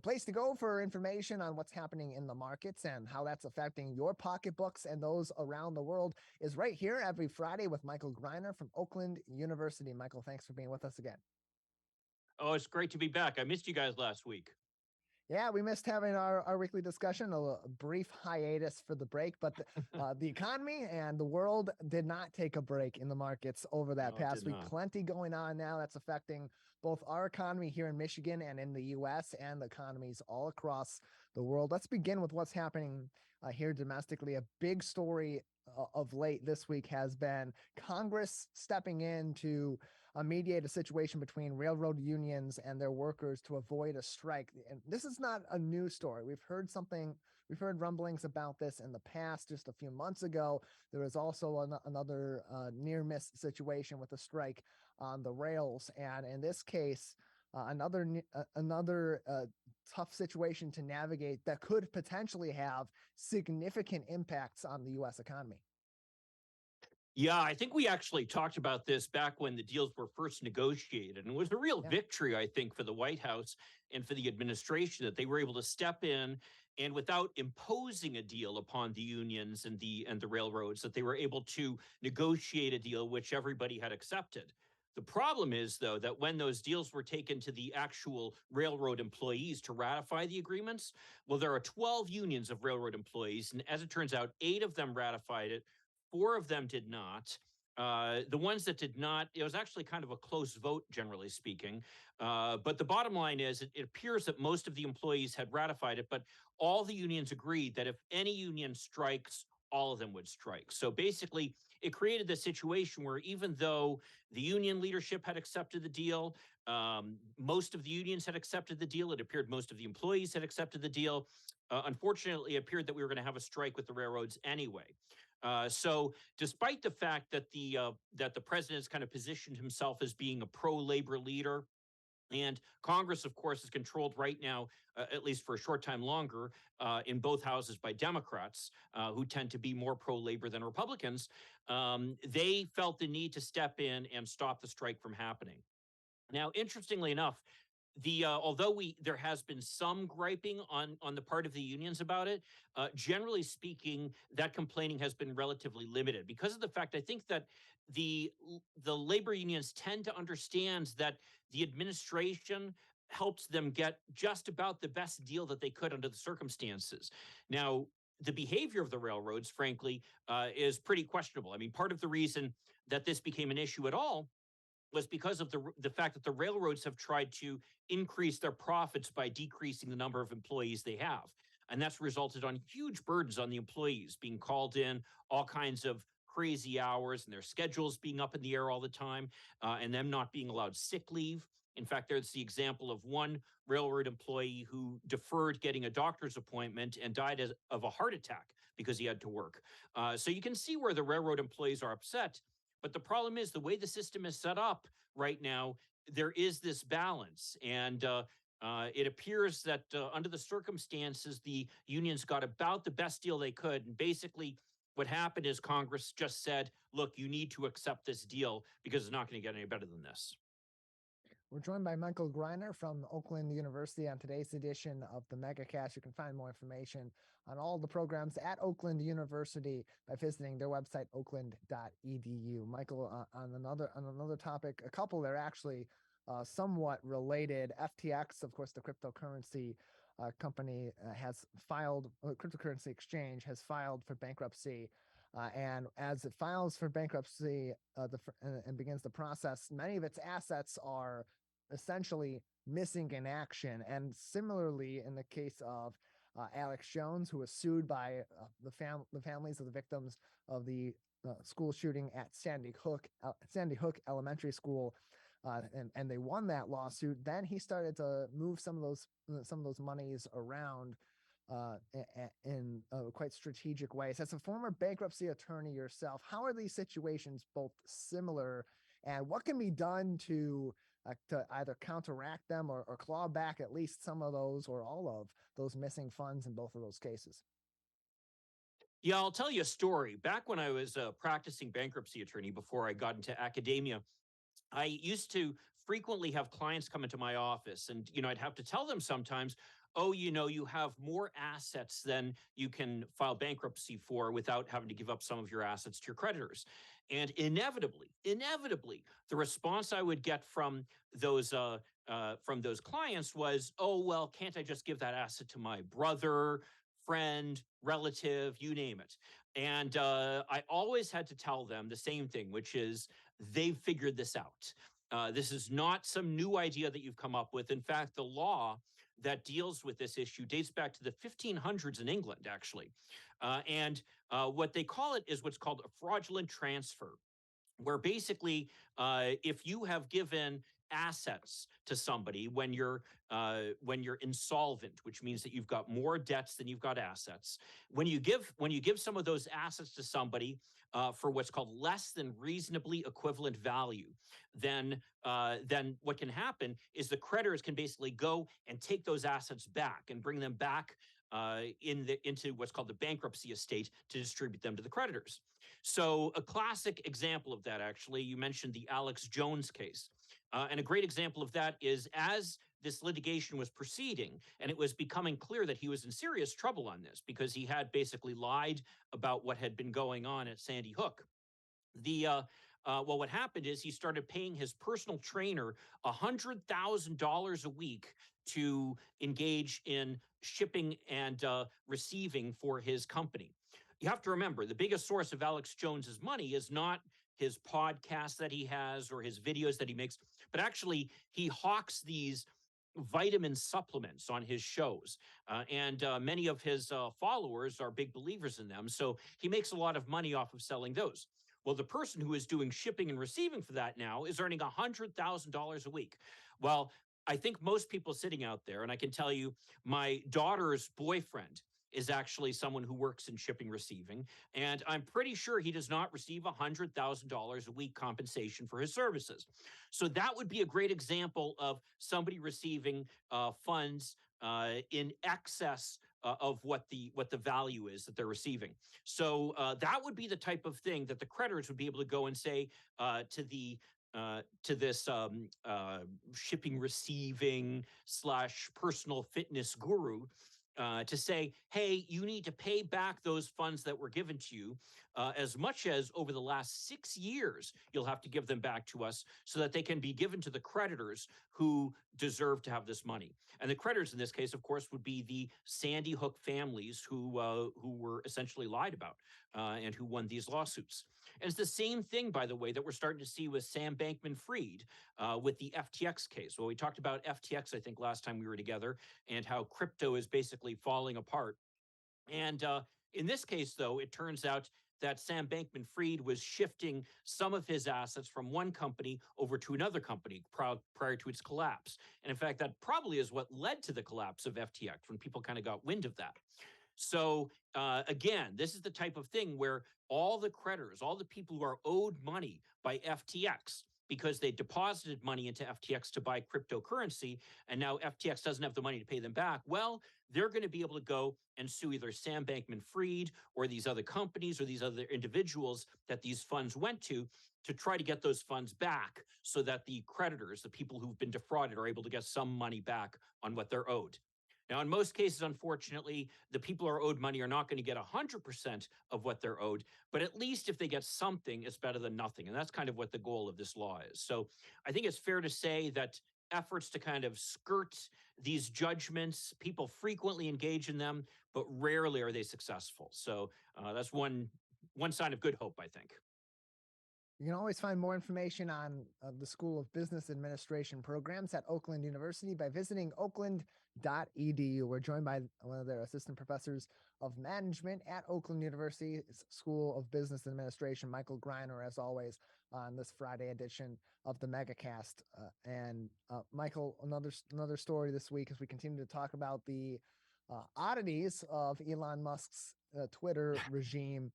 place to go for information on what's happening in the markets and how that's affecting your pocketbooks and those around the world is right here every Friday with Michael Greiner from Oakland University. Michael, thanks for being with us again. Oh, it's great to be back. I missed you guys last week. Yeah, we missed having our weekly discussion, a brief hiatus for the break, but the economy and the world did not take a break in the markets over that past week. Plenty going on now that's affecting both our economy here in Michigan and in the U.S. and the economies all across the world. Let's begin with what's happening here domestically. A big story of late this week has been Congress stepping in to mediate a situation between railroad unions and their workers to avoid a strike. And this is not a new story. We've heard rumblings about this in the past. Just a few months ago, there was also another near miss situation with a strike on the rails. And in this case, another tough situation to navigate that could potentially have significant impacts on the U.S. economy. Yeah, I think we actually talked about this back when the deals were first negotiated. And it was a real victory, I think, for the White House and for the administration that they were able to step in and without imposing a deal upon the unions and the railroads, that they were able to negotiate a deal which everybody had accepted. The problem is, though, that when those deals were taken to the actual railroad employees to ratify the agreements, well, there are 12 unions of railroad employees. And as it turns out, 8 of them ratified it. 4 of them did not. The ones that did not, it was actually kind of a close vote, generally speaking. But the bottom line is, it appears that most of the employees had ratified it, but all the unions agreed that if any union strikes, all of them would strike. So basically, it created this situation where even though the union leadership had accepted the deal, most of the unions had accepted the deal, it appeared most of the employees had accepted the deal. Unfortunately, it appeared that we were going to have a strike with the railroads anyway. So despite the fact that the president has kind of positioned himself as being a pro-labor leader, and Congress, of course, is controlled right now, at least for a short time longer, in both houses by Democrats, who tend to be more pro-labor than Republicans, they felt the need to step in and stop the strike from happening. Now, interestingly enough, although there has been some griping on the part of the unions about it, generally speaking, that complaining has been relatively limited because of the fact, I think, that the labor unions tend to understand that the administration helps them get just about the best deal that they could under the circumstances. Now, the behavior of the railroads, frankly, is pretty questionable. I mean, part of the reason that this became an issue at all was because of the fact that the railroads have tried to increase their profits by decreasing the number of employees they have. And that's resulted on huge burdens on the employees, being called in all kinds of crazy hours and their schedules being up in the air all the time, and them not being allowed sick leave. In fact, there's the example of one railroad employee who deferred getting a doctor's appointment and died of a heart attack because he had to work. So you can see where the railroad employees are upset. But the problem is the way the system is set up right now, there is this balance. And it appears that under the circumstances, the unions got about the best deal they could. And basically, what happened is Congress just said, look, you need to accept this deal because it's not going to get any better than this. We're joined by Michael Greiner from Oakland University on today's edition of the Megacast. You can find more information on all the programs at Oakland University by visiting their website, oakland.edu. Michael, on another topic, a couple that are actually somewhat related. FTX, of course, the cryptocurrency company cryptocurrency exchange has filed for bankruptcy. And as it files for bankruptcy and begins the process, many of its assets are essentially missing in action. And similarly, in the case of Alex Jones, who was sued by the families of the victims of the school shooting at Sandy Hook Elementary School, and they won that lawsuit. Then he started to move some of those monies around in quite strategic ways. As a former bankruptcy attorney yourself, how are these situations both similar, and what can be done to either counteract them or claw back at least some of those or all of those missing funds in both of those cases? Yeah, I'll tell you a story. Back when I was a practicing bankruptcy attorney before I got into academia, I used to frequently have clients come into my office, and I'd have to tell them sometimes, oh, you have more assets than you can file bankruptcy for without having to give up some of your assets to your creditors. And inevitably, the response I would get from those clients was, oh, well, can't I just give that asset to my brother, friend, relative, you name it? And I always had to tell them the same thing, which is they've figured this out. This is not some new idea that you've come up with. In fact, the law that deals with this issue dates back to the 1500s in England, actually. And what they call it is what's called a fraudulent transfer, where basically, if you have given assets to somebody when you're insolvent, which means that you've got more debts than you've got assets, when you give some of those assets to somebody for what's called less than reasonably equivalent value, then what can happen is the creditors can basically go and take those assets back and bring them back into what's called the bankruptcy estate to distribute them to the creditors. So a classic example of that, actually, you mentioned the Alex Jones case. And a great example of that is as this litigation was proceeding and it was becoming clear that he was in serious trouble on this because he had basically lied about what had been going on at Sandy Hook. Well, what happened is he started paying his personal trainer $100,000 a week to engage in shipping and receiving for his company. You have to remember, the biggest source of Alex Jones's money is not his podcast that he has or his videos that he makes, but actually he hawks these vitamin supplements on his shows. And many of his followers are big believers in them. So he makes a lot of money off of selling those. Well, the person who is doing shipping and receiving for that now is earning $100,000 a week. Well, I think most people sitting out there, and I can tell you, my daughter's boyfriend is actually someone who works in shipping receiving. And I'm pretty sure he does not receive $100,000 a week compensation for his services. So that would be a great example of somebody receiving funds in excess of what the value is that they're receiving. So that would be the type of thing that the creditors would be able to go and say to this shipping receiving / personal fitness guru, to say, hey, you need to pay back those funds that were given to you, as much as over the last 6 years, you'll have to give them back to us so that they can be given to the creditors who deserve to have this money. And the creditors in this case, of course, would be the Sandy Hook families who were essentially lied about and who won these lawsuits. And it's the same thing, by the way, that we're starting to see with Sam Bankman-Fried with the FTX case. Well, we talked about FTX, I think, last time we were together, and how crypto is basically falling apart. And in this case, though, it turns out that Sam Bankman-Fried was shifting some of his assets from one company over to another company prior to its collapse. And in fact, that probably is what led to the collapse of FTX, when people kind of got wind of that. So again, this is the type of thing where all the creditors, all the people who are owed money by FTX because they deposited money into FTX to buy cryptocurrency, and now FTX doesn't have the money to pay them back, well, they're going to be able to go and sue either Sam Bankman-Fried or these other companies or these other individuals that these funds went to try to get those funds back so that the creditors, the people who've been defrauded, are able to get some money back on what they're owed. Now, in most cases, unfortunately, the people who are owed money are not going to get 100% of what they're owed, but at least if they get something, it's better than nothing. And that's kind of what the goal of this law is. So I think it's fair to say that efforts to kind of skirt these judgments, people frequently engage in them, but rarely are they successful. So that's one sign of good hope, I think. You can always find more information on the School of Business Administration programs at Oakland University by visiting oakland.edu. We're joined by one of their assistant professors of management at Oakland University School of Business Administration, Michael Greiner, as always, on this Friday edition of the Megacast. Michael, another story this week as we continue to talk about the oddities of Elon Musk's Twitter regime.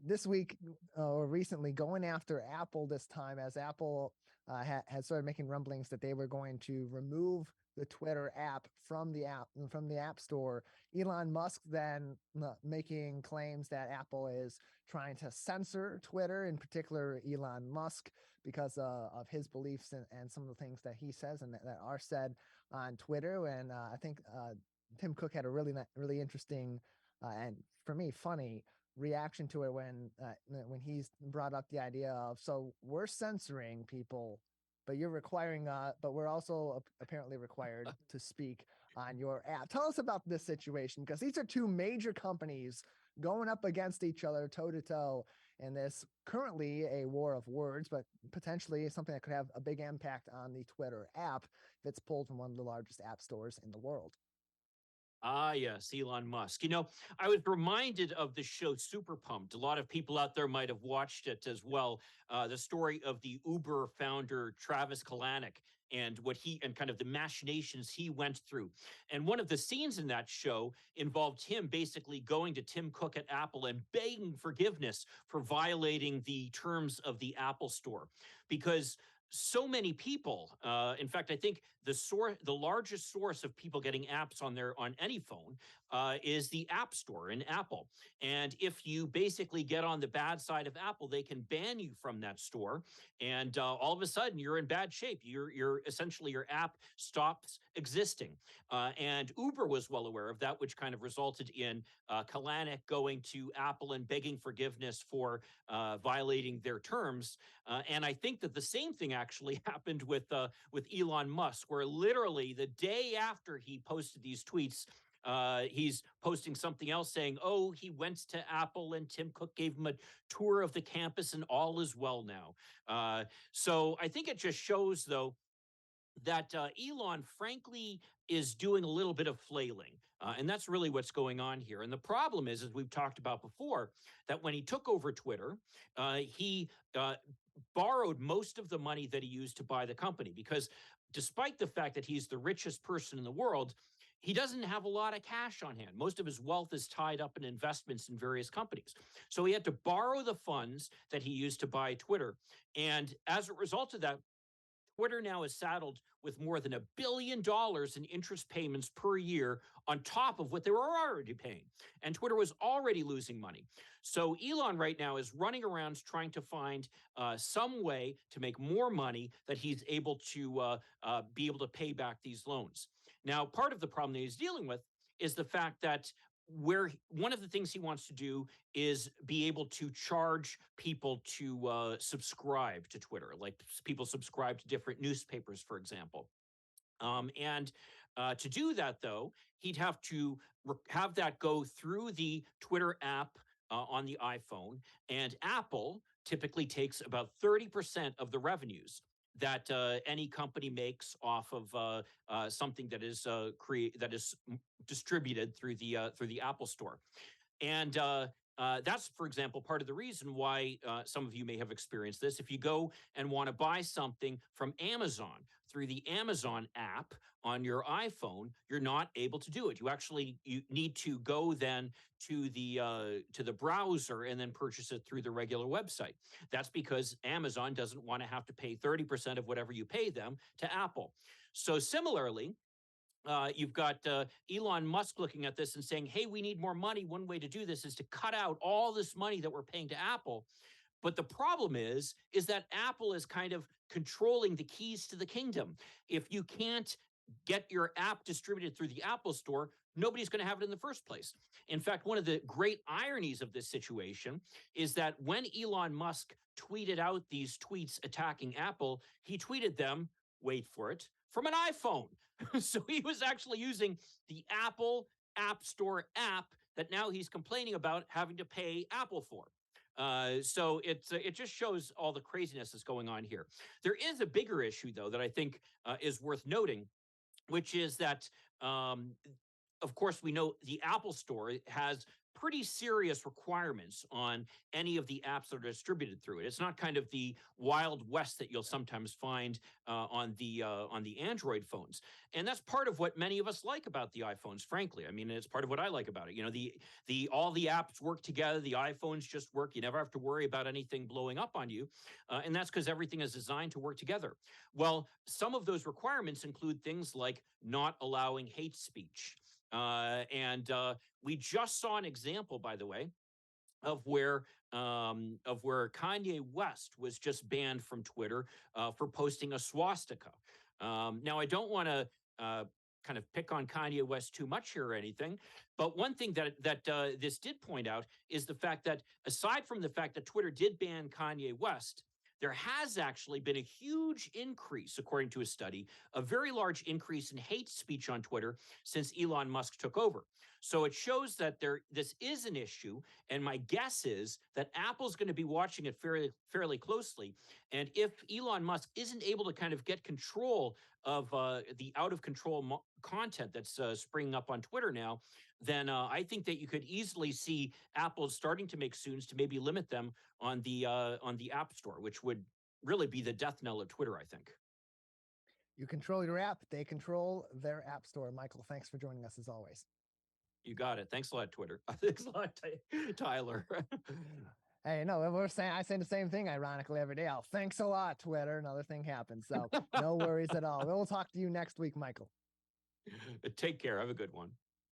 This week or recently, going after Apple this time, as Apple had started making rumblings that they were going to remove the Twitter app from the app store. Elon Musk then making claims that Apple is trying to censor Twitter, in particular Elon Musk, because of his beliefs and some of the things that he says and that are said on Twitter. And I think Tim Cook had a really interesting and for me funny reaction to it when he's brought up the idea of, so we're censoring people, but you're requiring but we're also apparently required to speak on your app. Tell us about this situation, because these are two major companies going up against each other toe to toe in this currently a war of words, but potentially something that could have a big impact on the Twitter app if it's pulled from one of the largest app stores in the world. Ah, yes, Elon Musk. I was reminded of the show Super Pumped. A lot of people out there might have watched it as well. The story of the Uber founder, Travis Kalanick, and what he and kind of the machinations he went through. And one of the scenes in that show involved him basically going to Tim Cook at Apple and begging forgiveness for violating the terms of the Apple Store, because so many people, in fact, I think the largest source of people getting apps on any phone is the App Store in Apple. And if you basically get on the bad side of Apple, they can ban you from that store, and all of a sudden you're in bad shape. You're essentially, your app stops existing. And Uber was well aware of that, which kind of resulted in Kalanick going to Apple and begging forgiveness for violating their terms. And I think that the same thing actually happened with Elon Musk, where literally the day after he posted these tweets, he's posting something else saying, "Oh, he went to Apple and Tim Cook gave him a tour of the campus, and all is well now." So I think it just shows, though, that Elon, frankly, is doing a little bit of flailing. And that's really what's going on here. And the problem is, as we've talked about before, that when he took over Twitter, he borrowed most of the money that he used to buy the company, because despite the fact that he's the richest person in the world, he doesn't have a lot of cash on hand. Most of his wealth is tied up in investments in various companies. So he had to borrow the funds that he used to buy Twitter. And as a result of that, Twitter now is saddled with more than $1 billion in interest payments per year on top of what they were already paying. And Twitter was already losing money. So Elon right now is running around trying to find some way to make more money that he's able to be able to pay back these loans. Now, part of the problem that he's dealing with is the fact that one of the things he wants to do is be able to charge people to subscribe to Twitter, like people subscribe to different newspapers, for example. And to do that, though, he'd have to have that go through the Twitter app on the iPhone. And Apple typically takes about 30% of the revenues that any company makes off of something that is distributed through the Apple Store. And that's, for example, part of the reason why some of you may have experienced this. If you go and want to buy something from Amazon through the Amazon app on your iPhone, you're not able to do it. You need to go then to the browser and then purchase it through the regular website. That's because Amazon doesn't want to have to pay 30% of whatever you pay them to Apple. So similarly, you've got Elon Musk looking at this and saying, "Hey, we need more money. One way to do this is to cut out all this money that we're paying to Apple." But the problem is that Apple is kind of controlling the keys to the kingdom. If you can't get your app distributed through the Apple Store, nobody's going to have it in the first place. In fact, one of the great ironies of this situation is that when Elon Musk tweeted out these tweets attacking Apple, he tweeted them, wait for it, from an iPhone. So he was actually using the Apple App Store app that now he's complaining about having to pay Apple for. So it just shows all the craziness that's going on here. There is a bigger issue, though, that I think is worth noting, which is that, of course, we know the Apple Store has pretty serious requirements on any of the apps that are distributed through it. It's not kind of the Wild West that you'll sometimes find on the Android phones, and that's part of what many of us like about the iPhones. Frankly, I mean, it's part of what I like about it. The all the apps work together. The iPhones just work. You never have to worry about anything blowing up on you, and that's because everything is designed to work together. Well, some of those requirements include things like not allowing hate speech. And we just saw an example, by the way, of where Kanye West was just banned from Twitter for posting a swastika. Now, I don't want to kind of pick on Kanye West too much here or anything. But one thing that this did point out is the fact that aside from the fact that Twitter did ban Kanye West, there has actually been a huge increase, according to a study, a very large increase in hate speech on Twitter since Elon Musk took over. So it shows that this is an issue, and my guess is that Apple's going to be watching it fairly closely. And if Elon Musk isn't able to kind of get control of the out of control content that's springing up on Twitter now, then I think that you could easily see Apple starting to make soons to maybe limit them on the App Store, which would really be the death knell of Twitter, I think. You control your app, they control their app store. Michael, thanks for joining us as always. You got it. Thanks a lot, Twitter. Thanks a lot, Tyler. Hey, no, I say the same thing ironically every day. Oh, thanks a lot, Twitter. Another thing happens. So no worries at all. We'll talk to you next week, Michael. Take care. Have a good one.